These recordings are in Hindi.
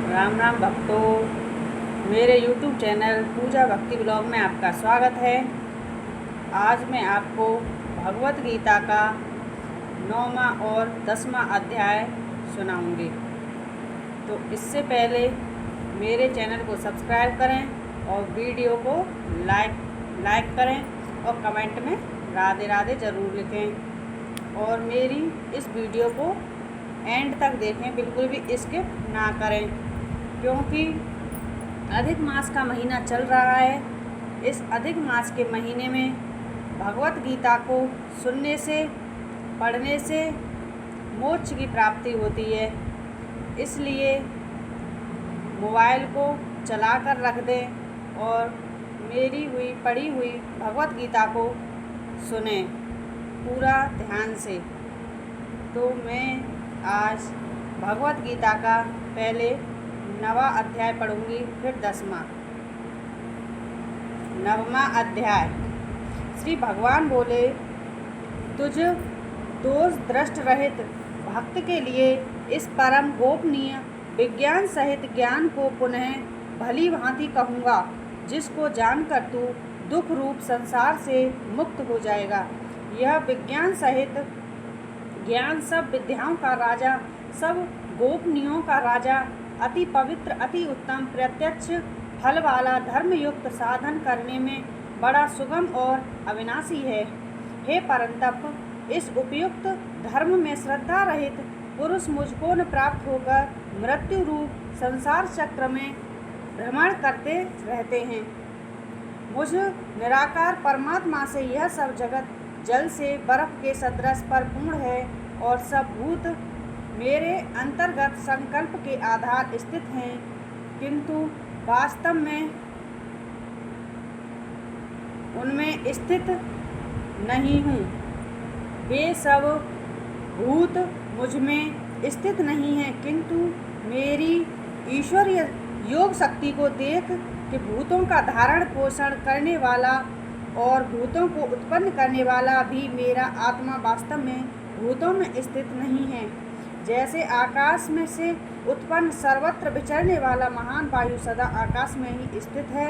राम राम भक्तों, मेरे YouTube चैनल पूजा भक्ति ब्लॉग में आपका स्वागत है। आज मैं आपको भगवत गीता का 9वां और 10वां अध्याय सुनाऊंगी। तो इससे पहले मेरे चैनल को सब्सक्राइब करें और वीडियो को लाइक करें और कमेंट में राधे राधे ज़रूर लिखें। और मेरी इस वीडियो को एंड तक देखें, बिल्कुल भी स्किप ना करें, क्योंकि अधिक मास का महीना चल रहा है। इस अधिक मास के महीने में भगवत गीता को सुनने से, पढ़ने से मोक्ष की प्राप्ति होती है। इसलिए मोबाइल को चला कर रख दें और मेरी पढ़ी हुई भगवत गीता को सुनें पूरा ध्यान से। तो मैं आज भगवत गीता का पहले 9वां अध्याय पढ़ूंगी, फिर 10वां। 9वां अध्याय। श्री भगवान बोले, तुझ दोष दृष्ट रहित भक्त के लिए इस परम गोपनीय विज्ञान सहित ज्ञान को पुनः भली भांति कहूँगा, जिसको जानकर तू दुख रूप संसार से मुक्त हो जाएगा। यह विज्ञान सहित ज्ञान सब विद्याओं का राजा, सब गोपनीयों का राजा, अति पवित्र, अति उत्तम, प्रत्यक्ष फल वाला, धर्मयुक्त साधन करने में बड़ा सुगम और अविनाशी है। हे परंतप, इस उपयुक्त धर्म में श्रद्धा रहित पुरुष मुझको न प्राप्त होकर मृत्यु रूप संसार चक्र में भ्रमण करते रहते हैं। मुझ निराकार परमात्मा से यह सब जगत जल से बर्फ के सदृश परिपूर्ण है और सब भूत मेरे अंतर्गत संकल्प के आधार स्थित हैं, किंतु वास्तव में उनमें स्थित नहीं हूँ। वे सब भूत मुझ में स्थित नहीं हैं, किंतु मेरी ईश्वरीय योग शक्ति को देख कि भूतों का धारण पोषण करने वाला और भूतों को उत्पन्न करने वाला भी मेरा आत्मा वास्तव में भूतों में स्थित नहीं है। जैसे आकाश में से उत्पन्न सर्वत्र विचरने वाला महान वायु सदा आकाश में ही स्थित है,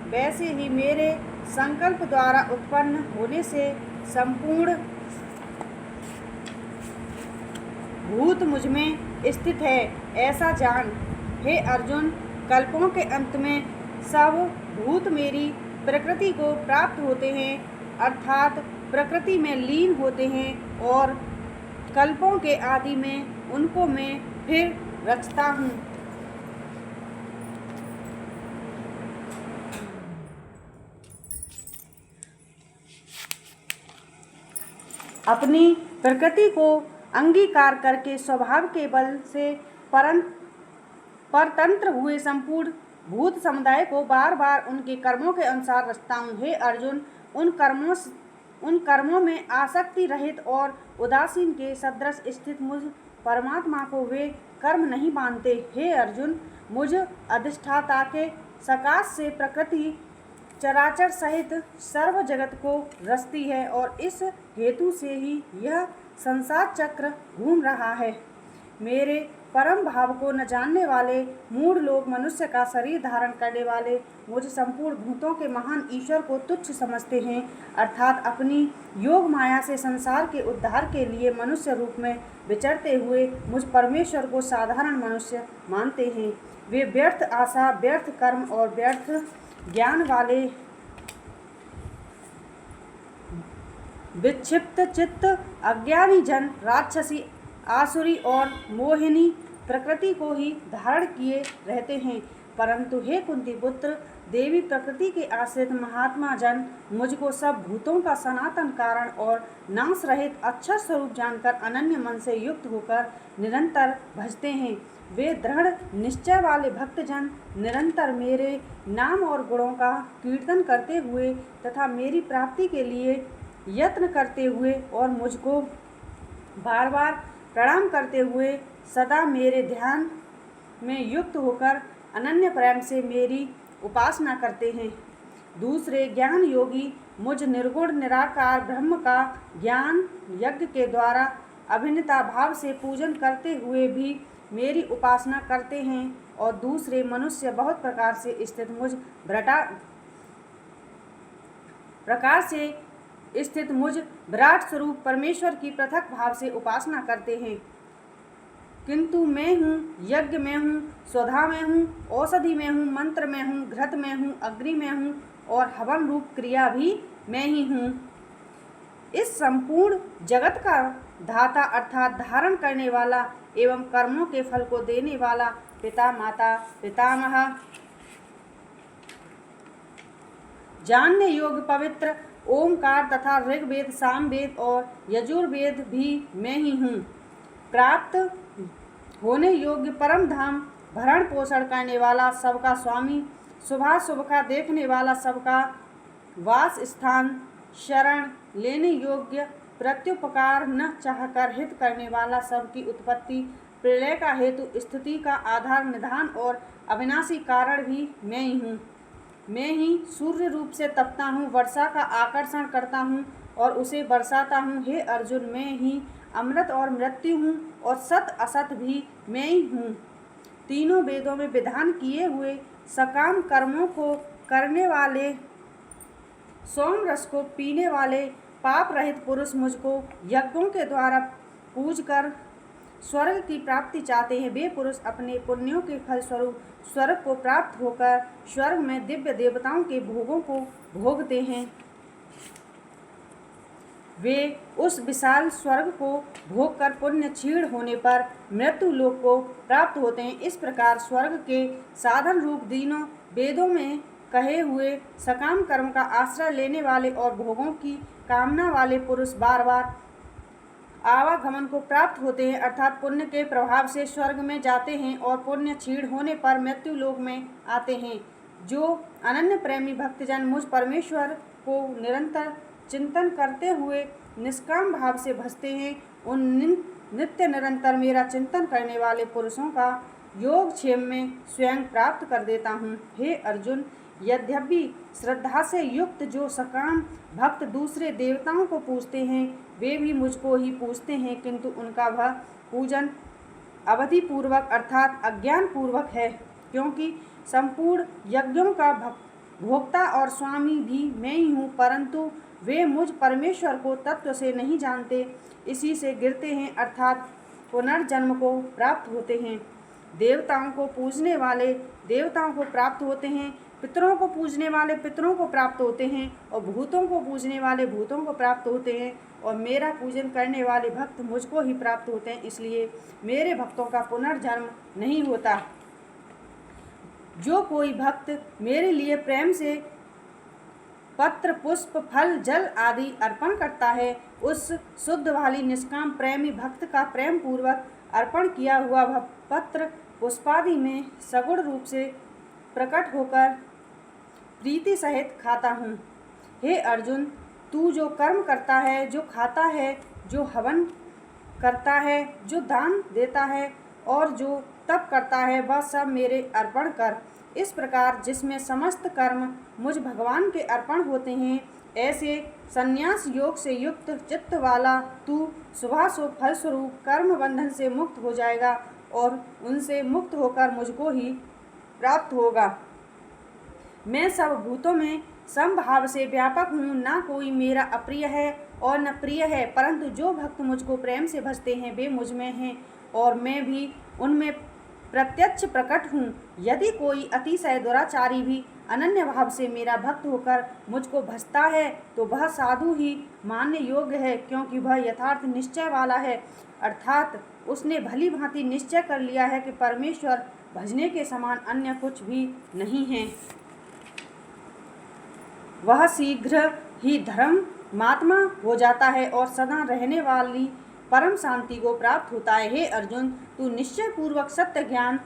वैसे ही मेरे संकल्प द्वारा उत्पन्न होने से संपूर्ण भूत मुझ में स्थित है, ऐसा जान। हे अर्जुन, कल्पों के अंत में सब भूत मेरी प्रकृति को प्राप्त होते हैं, अर्थात प्रकृति में लीन होते हैं, और कल्पों के आदि में उनको मैं फिर रचता हूँ। अपनी प्रकृति को अंगीकार करके स्वभाव के बल से परतंत्र हुए संपूर्ण भूत समुदाय को बार बार उनके कर्मों के अनुसार रचता हूँ। हे अर्जुन, उन कर्मों में आसक्ति रहित और उदासीन के सदृश स्थित मुझ परमात्मा को वे कर्म नहीं मानते। हे अर्जुन, मुझ अधिष्ठाता के सकाश से प्रकृति चराचर सहित सर्व जगत को रचती है, और इस हेतु से ही यह संसार चक्र घूम रहा है। मेरे परम भाव को न जानने वाले मूढ़ लोग मनुष्य का शरीर धारण करने वाले मुझ संपूर्ण भूतों के महान ईश्वर को तुच्छ समझते हैं, अर्थात अपनी योग माया से संसार के उद्धार के लिए मनुष्य रूप में विचरते हुए मुझ परमेश्वर को साधारण मनुष्य मानते हैं। वे व्यर्थ आशा, व्यर्थ कर्म और व्यर्थ ज्ञान वाले विक्षिप्त चित्त अज्ञानी जन राक्षसी, आसुरी और मोहिनी प्रकृति को ही धारण किए रहते हैं। परंतु हे कुंती पुत्र, देवी प्रकृति के आश्रित महात्मा जन मुझको सब भूतों का सनातन कारण और नाश रहित अक्षर स्वरूप जानकर अनन्य मन से युक्त होकर निरंतर भजते हैं। वे दृढ़ निश्चय वाले भक्तजन निरंतर मेरे नाम और गुणों का कीर्तन करते हुए तथा मेरी प्राप्ति के लिए यत्न करते हुए और मुझको बार बार प्रणाम करते हुए सदा मेरे ध्यान में युक्त होकर अनन्य प्रेम से मेरी उपासना करते हैं। दूसरे ज्ञान योगी मुझ निर्गुण निराकार ब्रह्म का ज्ञान यज्ञ के द्वारा अभिन्नता भाव से पूजन करते हुए भी मेरी उपासना करते हैं और दूसरे मनुष्य बहुत प्रकार से स्थित मुझ विराट स्वरूप परमेश्वर की पृथक भाव से उपासना करते हैं। किंतु मैं हूँ, यज्ञ में हूँ, स्वधा में हूँ, औषधि में हूँ, मंत्र में हूँ, घृत में हूँ, अग्नि में हूँ और हवन रूप क्रिया भी मैं ही हूँ। इस संपूर्ण जगत का धाता अर्थात धारण करने वाला एवं कर्मों के फल को देने वाला पिता, माता, पितामह, जानने योग्य पवित्र ओमकार तथा ऋग्वेद, सामवेद और यजुर्वेद भी मैं ही हूँ। प्राप्त होने योग्य परम धाम भरण पोषण करने वाला, सबका स्वामी, शुभाशुभ का देखने वाला, सबका वास स्थान, शरण लेने योग्य, प्रत्युपकार न चाहकर हित करने वाला, सबकी उत्पत्ति, प्रलय का हेतु, स्थिति का आधार, निधान और अविनाशी कारण भी मैं ही हूँ। मैं ही सूर्य रूप से तपता हूँ, वर्षा का आकर्षण करता हूँ और उसे बरसाता हूँ। हे अर्जुन, मैं ही अमृत और मृत्यु हूँ और सत असत भी मैं ही हूँ। तीनों वेदों में विधान किए हुए सकाम कर्मों को करने वाले, सोम रस को पीने वाले पाप रहित पुरुष मुझको यज्ञों के द्वारा पूज कर स्वर्ग की प्राप्ति चाहते हैं। वे पुरुष अपने पुण्यों के फल स्वरूप स्वर्ग को प्राप्त होकर स्वर्ग में दिव्य देवताओं के भोगों को भोगते हैं। वे उस विशाल स्वर्ग को भोगकर पुण्य क्षीण होने पर मृत्यु लोक को प्राप्त होते हैं। इस प्रकार स्वर्ग के साधन रूप तीनों वेदों में कहे हुए सकाम कर्म का आश्रय लेने वाले और भोगों की कामना वाले पुरुष बार बार आवागमन को प्राप्त होते हैं, अर्थात पुण्य के प्रभाव से स्वर्ग में जाते हैं और पुण्य क्षीण होने पर मृत्यु लोक में आते हैं। जो अनन्य प्रेमी भक्तजन मुझ परमेश्वर को निरंतर चिंतन करते हुए निष्काम भाव से भजते हैं, उन नित्य निरंतर मेरा चिंतन करने वाले पुरुषों का योगक्षेम में स्वयं प्राप्त कर देता हूँ। हे अर्जुन, यद्यपि श्रद्धा से युक्त जो सकाम भक्त दूसरे देवताओं को पूजते हैं, वे भी मुझको ही पूजते हैं, किंतु उनका वह पूजन अवधि पूर्वक अर्थात अज्ञान पूर्वक है, क्योंकि संपूर्ण यज्ञों का भोक्ता और स्वामी भी मैं ही हूँ, परंतु वे मुझ परमेश्वर को तत्व से नहीं जानते, इसी से गिरते हैं अर्थात पुनर्जन्म को प्राप्त होते हैं। देवताओं को पूजने वाले देवताओं को प्राप्त होते हैं, पितरों को पूजने वाले पितरों को प्राप्त होते हैं और भूतों को पूजने वाले भूतों को प्राप्त होते हैं, और मेरा पूजन करने वाले भक्त मुझको ही प्राप्त होते हैं। इसलिए मेरे भक्तों का पुनर्जन्म नहीं होता। जो कोई भक्त मेरे लिए प्रेम से पत्र, पुष्प, फल, जल आदि अर्पण करता है, उस शुद्ध वाली निष्काम प्रेमी भक्त का प्रेम पूर्वक अर्पण किया हुआ वह पत्र पुष्पादि में सगुण रूप से प्रकट होकर प्रीति सहित खाता हूँ। हे अर्जुन, तू जो कर्म करता है, जो खाता है, जो हवन करता है, जो दान देता है और जो तप करता है, वह सब मेरे अर्पण कर। इस प्रकार जिसमें समस्त कर्म मुझ भगवान के अर्पण होते हैं, ऐसे संन्यास योग से युक्त चित्त वाला तू शुभाशुभ फलस्वरूप कर्म बंधन से मुक्त हो जाएगा और उनसे मुक्त होकर मुझको ही प्राप्त होगा। मैं सब भूतों में समभाव से व्यापक हूँ, ना कोई मेरा अप्रिय है और न प्रिय है, परंतु जो भक्त मुझको प्रेम से भजते हैं वे मुझ में हैं और मैं भी उनमें प्रत्यक्ष प्रकट हूँ। यदि कोई अतिशय दुराचारी भी अनन्य भाव से मेरा भक्त होकर मुझको भजता है तो वह साधु ही मानने योग्य है, क्योंकि वह यथार्थ निश्चय वाला है, अर्थात उसने भली भांति निश्चय कर लिया है कि परमेश्वर भजने के समान अन्य कुछ भी नहीं है। वह शीघ्र ही धर्मात्मा हो जाता है और सदा रहने वाली परम शांति को प्राप्त होता है। हे अर्जुन, तू निश्चय पूर्वक सत्य ज्ञान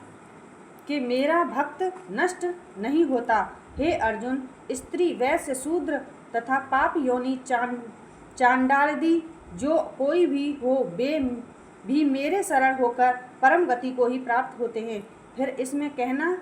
कि मेरा भक्त नष्ट नहीं होता। हे अर्जुन, स्त्री, वैश्य, शूद्र तथा पाप योनि चांडालदी जो कोई भी हो, वे भी मेरे शरण होकर परम गति को ही प्राप्त होते हैं। फिर इसमें कहना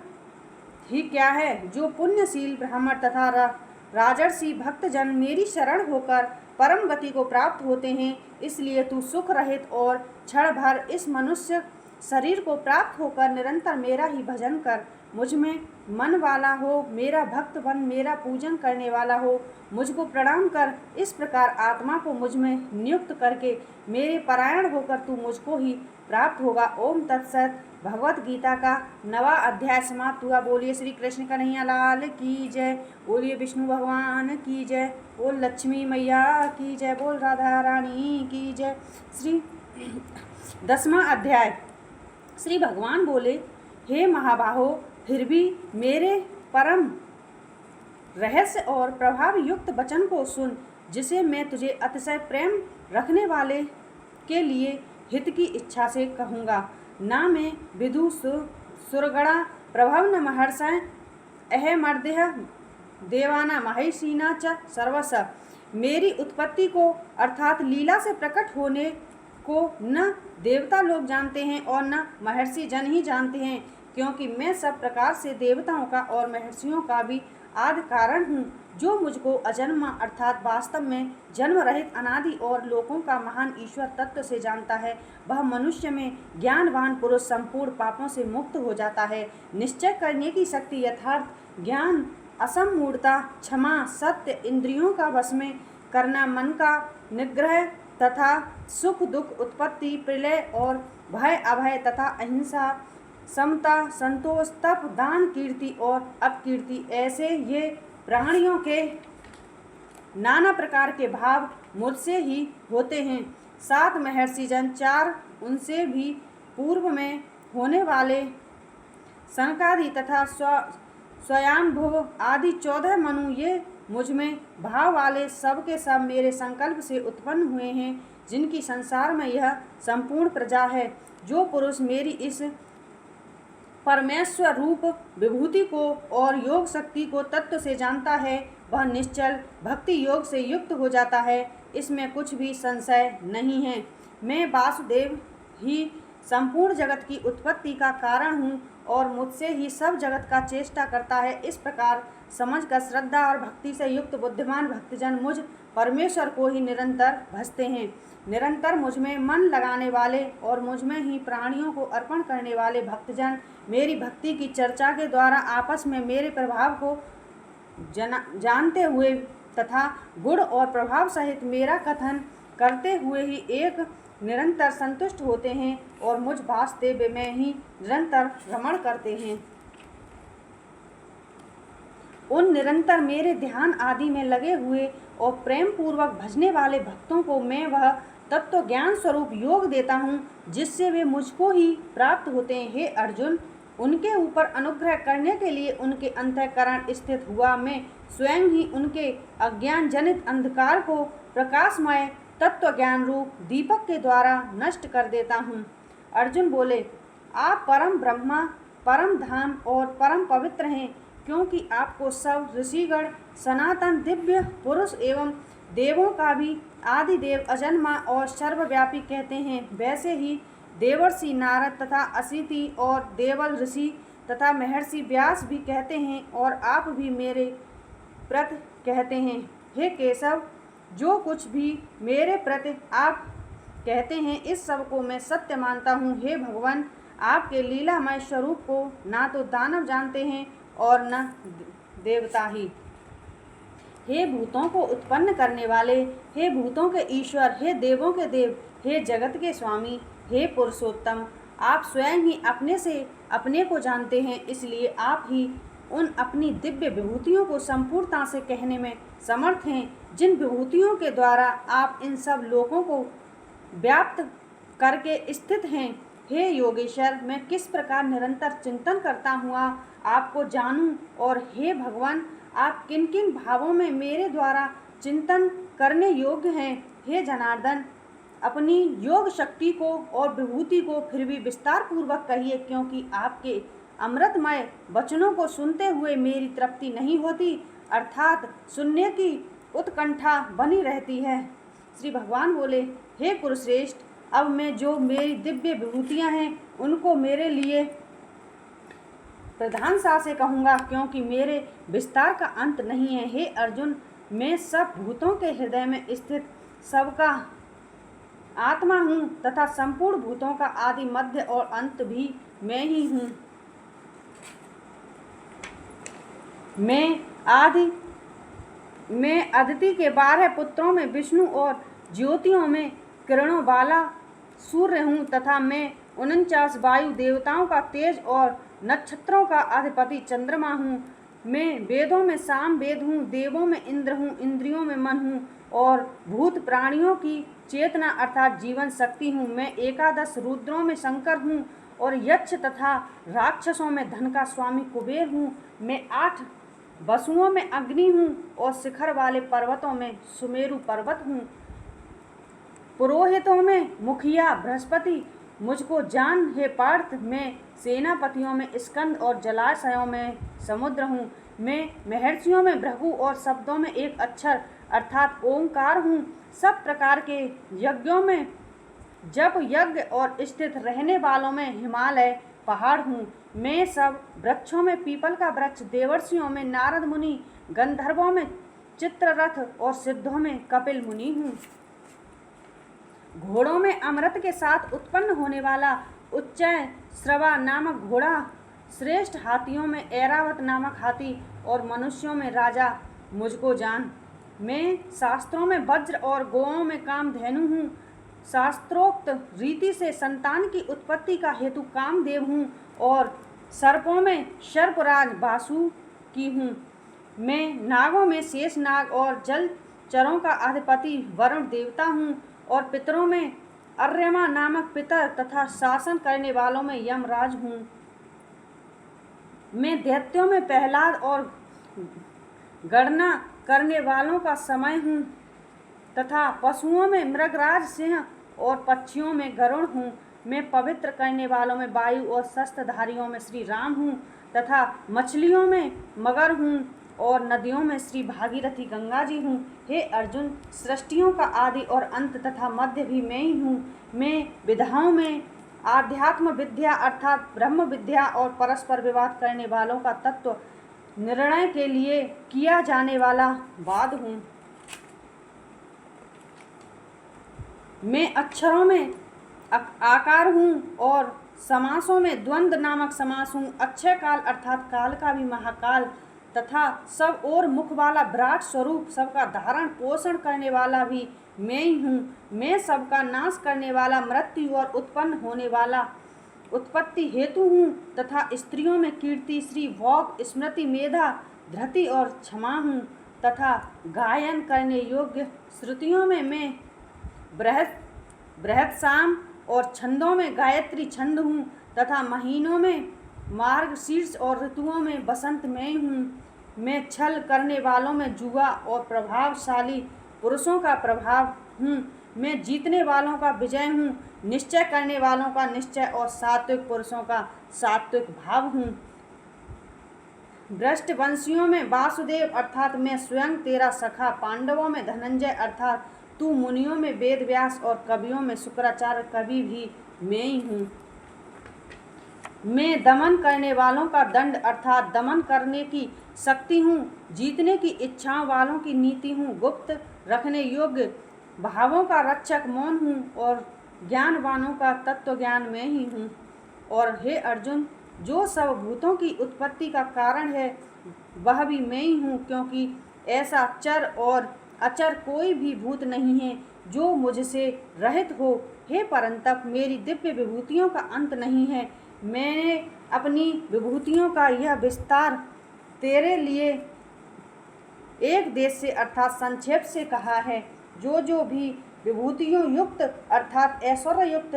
ही क्या है, जो पुण्यशील ब्राह्मण तथा राजर्षि भक्तजन मेरी शरण होकर परम गति को प्राप्त होते हैं। इसलिए तू सुख रहित और क्षण भर इस मनुष्य शरीर को प्राप्त होकर निरंतर मेरा ही भजन कर, मुझ में मन वाला हो, मेरा भक्त बन, मेरा पूजन करने वाला हो, मुझको प्रणाम कर। इस प्रकार आत्मा को मुझ में नियुक्त करके मेरे परायण होकर तू मुझको ही प्राप्त होगा। ओम तत्सत। भगवत गीता का 9वां अध्याय समाप्त हुआ। बोलिए श्री कृष्ण कन्हैया लाल की जय, बोलिए विष्णु भगवान की जय, बोल लक्ष्मी मैया की जय, बोल राधा रानी की जय। श्री 10वां अध्याय। श्री भगवान बोले, हे महाबाहो, फिर भी मेरे परम रहस्य और प्रभाव युक्त वचन को सुन, जिसे मैं तुझे अतिशय प्रेम रखने वाले के लिए हित की इच्छा से कहूँगा। ना मैं विदु सुरगणा प्रभव न महर्षय अहमर्देह देवाना महिषीना च सर्वस। मेरी उत्पत्ति को अर्थात लीला से प्रकट होने को न देवता लोग जानते हैं और न महर्षि जन ही जानते हैं, क्योंकि मैं सब प्रकार से देवताओं का और महर्षियों का भी आदि कारण हूँ। जो मुझको अजन्मा अर्थात वास्तव में जन्म रहित अनादि और लोकों का महान ईश्वर तत्व से जानता है, वह मनुष्य में ज्ञानवान पुरुष संपूर्ण पापों से मुक्त हो जाता है। निश्चय करने की शक्ति, यथार्थ ज्ञान, असमूढ़ता, क्षमा, सत्य, इंद्रियों का वश में करना, मन का निग्रह तथा सुख दुख, उत्पत्ति प्रलय और भय अभय तथा अहिंसा, समता, संतोष, तप, दान, कीर्ति और अपकीर्ति, ऐसे ये प्राणियों के नाना प्रकार के भाव मुझसे ही होते हैं। 7 महर्षि जन, 4 उनसे भी पूर्व में होने वाले सनकादि तथा स्वयंभुव आदि 14 मनु, ये मुझ में भाव वाले सब के सब मेरे संकल्प से उत्पन्न हुए हैं, जिनकी संसार में यह संपूर्ण प्रजा है। जो पुरुष मेरी इस परमेश्वर रूप विभूति को और योग शक्ति को तत्व से जानता है, वह निश्चल भक्ति योग से युक्त हो जाता है। इसमें कुछ भी संशय नहीं है। मैं वासुदेव ही संपूर्ण जगत की उत्पत्ति का कारण हूँ और मुझसे ही सब जगत का चेष्टा करता है। इस प्रकार समझकर श्रद्धा और भक्ति से युक्त बुद्धिमान भक्तजन मुझ परमेश्वर को ही निरंतर भजते हैं। निरंतर मुझ में मन लगाने वाले और मुझ में ही प्राणियों को अर्पण करने वाले भक्तजन मेरी भक्ति की चर्चा के द्वारा आपस में मेरे प्रभाव को जानते हुए तथा गुण और प्रभाव सहित मेरा कथन करते हुए ही एक निरंतर संतुष्ट होते हैं और मुझ वासुदेव में ही निरंतर रमण करते हैं। उन निरंतर मेरे ध्यान आदि में लगे हुए और प्रेम पूर्वक भजने वाले भक्तों को मैं वह तत्व ज्ञान स्वरूप योग देता हूँ, जिससे वे मुझको ही प्राप्त होते हैं। हे अर्जुन, उनके ऊपर अनुग्रह करने के लिए उनके अंतःकरण स्थित हुआ मैं स्वयं ही उनके अज्ञान जनित अंधकार को प्रकाशमय तत्व ज्ञान रूप दीपक के द्वारा नष्ट कर देता हूँ। अर्जुन बोले, आप परम ब्रह्मा, परम धाम और परम पवित्र हैं, क्योंकि आपको सब ऋषिगण सनातन दिव्य पुरुष एवं देवों का भी आदि देव अजन्मा और सर्वव्यापी कहते हैं। वैसे ही देवर्षि नारद तथा असिति और देवल ऋषि तथा महर्षि व्यास भी कहते हैं और आप भी मेरे प्रति कहते हैं। हे केशव, जो कुछ भी मेरे प्रति आप कहते हैं, इस सब को मैं सत्य मानता हूँ। हे भगवान, आपके लीलामय स्वरूप को ना तो दानव जानते हैं और न देवता ही। हे भूतों को उत्पन्न करने वाले, हे भूतों के ईश्वर, हे देवों के देव, हे जगत के स्वामी, हे पुरुषोत्तम, आप स्वयं ही अपने से अपने को जानते हैं, इसलिए आप ही उन अपनी दिव्य विभूतियों को संपूर्णता से कहने में समर्थ हैं, जिन विभूतियों के द्वारा आप इन सब लोकों को व्याप्त करके स्थित हैं। हे योगेश्वर, मैं किस प्रकार निरंतर चिंतन करता हुआ आपको जानूं, और हे भगवान, आप किन किन भावों में मेरे द्वारा चिंतन करने योग्य हैं। हे जनार्दन, अपनी योग शक्ति को और विभूति को फिर भी विस्तार पूर्वक कहिए, क्योंकि आपके अमृतमय वचनों को सुनते हुए मेरी तृप्ति नहीं होती, अर्थात सुनने की उत्कंठा बनी रहती है। श्री भगवान बोले, हे कुरुश्रेष्ठ, अब मैं जो मेरी दिव्य विभूतियाँ हैं उनको मेरे लिए प्रधानता से कहूँगा, क्योंकि मेरे विस्तार का अंत नहीं है। हे अर्जुन, मैं सब भूतों के हृदय में स्थित सबका आत्मा हूँ तथा संपूर्ण भूतों का आदि मध्य और अंत भी मैं ही हूँ। मैं अदिति के 12 पुत्रों में विष्णु और ज्योतियों में किरणों वाला सूर्य हूँ तथा मैं 49 वायु देवताओं का तेज और नक्षत्रों का अधिपति चंद्रमा हूँ। मैं वेदों में साम वेद हूँ, देवों में इंद्र हूँ, इंद्रियों में मन हूँ और भूत प्राणियों की चेतना अर्थात जीवन शक्ति हूँ। मैं 11 रुद्रों में शंकर हूँ और यक्ष तथा राक्षसों में धन का स्वामी कुबेर हूँ। मैं 8 वसुओं में अग्नि हूँ और शिखर वाले पर्वतों में सुमेरु पर्वत हूँ। पुरोहितों में मुखिया बृहस्पति मुझको जान हे पार्थ। मैं सेनापतियों में स्कंद और जलाशयों में समुद्र हूँ। मैं महर्षियों में भृगु और शब्दों में एक अक्षर अर्थात ओंकार हूँ। सब प्रकार के यज्ञों में जप यज्ञ और स्थित रहने वालों में हिमालय पहाड़ हूँ। मैं सब वृक्षों में पीपल का वृक्ष, देवर्षियों में नारद मुनि, गंधर्वों में चित्ररथ और सिद्धों में कपिल मुनि हूँ। घोड़ों में अमृत के साथ उत्पन्न होने वाला उच्चय श्रवा नामक घोड़ा, श्रेष्ठ हाथियों में ऐरावत नामक हाथी और मनुष्यों में राजा मुझको जान। मैं शास्त्रों में वज्र और गौओं में कामधेनु हूँ। शास्त्रोक्त रीति से संतान की उत्पत्ति का हेतु कामदेव हूँ और सर्पों में सर्पराज वासुकी हूँ। मैं नागों में शेष नाग और जलचरों का अधिपति वरुण देवता हूँ और पितरों में अर्यमा नामक पितर तथा शासन करने वालों में यमराज हूँ। मैं दैत्यों में प्रहलाद और गणना करने वालों का समय हूँ तथा पशुओं में मृगराज सिंह और पक्षियों में गरुड़ हूँ। मैं पवित्र करने वालों में वायु और शस्त्रधारियों में श्री राम हूँ तथा मछलियों में मगर हूँ और नदियों में श्री भागीरथी गंगा जी हूँ। हे अर्जुन, सृष्टियों का आदि और अंत तथा मध्य भी मैं ही हूँ। मैं विधाओं में आध्यात्म विद्या अर्थात ब्रह्म विद्या और परस्पर विवाद करने वालों का तत्व निर्णय के लिए किया जाने वाला वाद हूँ। मैं अक्षरों में आकार हूँ और समासों में द्वंद्व नामक समास हूँ। अक्षय काल अर्थात काल का भी महाकाल तथा सब और मुख वाला विराट स्वरूप, सबका धारण पोषण करने वाला भी मैं ही हूँ। मैं सबका नाश करने वाला, मृत्यु और उत्पन्न होने वाला उत्पत्ति हेतु हूँ तथा स्त्रियों में कीर्ति, श्री भोग, स्मृति, मेधा, धृति और क्षमा हूँ तथा गायन करने योग्य श्रुतियों में मैं बृहत साम और छंदों में गायत्री छंद हूँ तथा महीनों में मार्गशीर्ष और ऋतुओं में बसंत मैं हूँ। मैं छल करने वालों में जुआ और प्रभावशाली पुरुषों का प्रभाव हूँ। मैं जीतने वालों का विजय हूँ, निश्चय करने वालों का निश्चय और सात्विक पुरुषों का सात्विक भाव हूँ। वृष्टवंशियों में वासुदेव अर्थात मैं स्वयं तेरा सखा, पांडवों में धनंजय अर्थात तू, मुनियों में वेद व्यास और कवियों में शुक्राचार्य कवि भी मैं ही हूँ। मैं दमन करने वालों का दंड अर्थात दमन करने की शक्ति हूँ, जीतने की इच्छाओं वालों की नीति हूँ, गुप्त रखने योग्य भावों का रक्षक मौन हूँ और ज्ञानवानों का तत्व ज्ञान में ही हूँ। और हे अर्जुन, जो सब भूतों की उत्पत्ति का कारण है वह भी मैं ही हूँ, क्योंकि ऐसा चर और अचर कोई भी भूत नहीं है जो मुझसे रहित हो। हे परंतप, मेरी दिव्य विभूतियों का अंत नहीं है। मैंने अपनी विभूतियों का यह विस्तार तेरे लिए एक देश से अर्थात संक्षेप से कहा है। जो भी विभूतियों युक्त अर्थात ऐश्वर्य युक्त,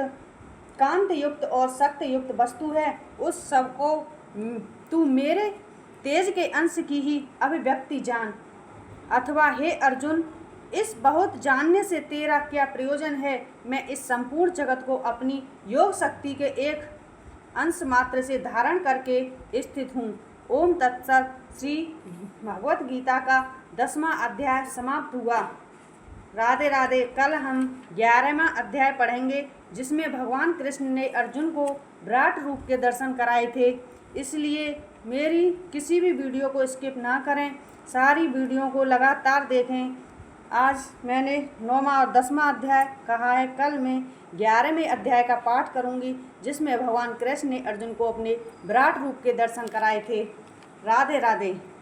कांत युक्त और शक्ति युक्त वस्तु है, उस सब को तू मेरे तेज के अंश की ही अभिव्यक्ति जान। अथवा हे अर्जुन, इस बहुत जानने से तेरा क्या प्रयोजन है? मैं इस संपूर्ण जगत को अपनी योग शक्ति के एक अंश मात्र से धारण करके स्थित हूँ। ओम तत्सत। श्री भगवत गीता का 10वां अध्याय समाप्त हुआ। राधे राधे। कल हम 11वां अध्याय पढ़ेंगे, जिसमें भगवान कृष्ण ने अर्जुन को विराट रूप के दर्शन कराए थे। इसलिए मेरी किसी भी वीडियो को स्किप ना करें, सारी वीडियो को लगातार देखें आज मैंने 9वां और 10वां अध्याय कहा है। कल मैं 11वें अध्याय का पाठ करूंगी, जिसमें भगवान कृष्ण ने अर्जुन को अपने विराट रूप के दर्शन कराए थे। राधे राधे।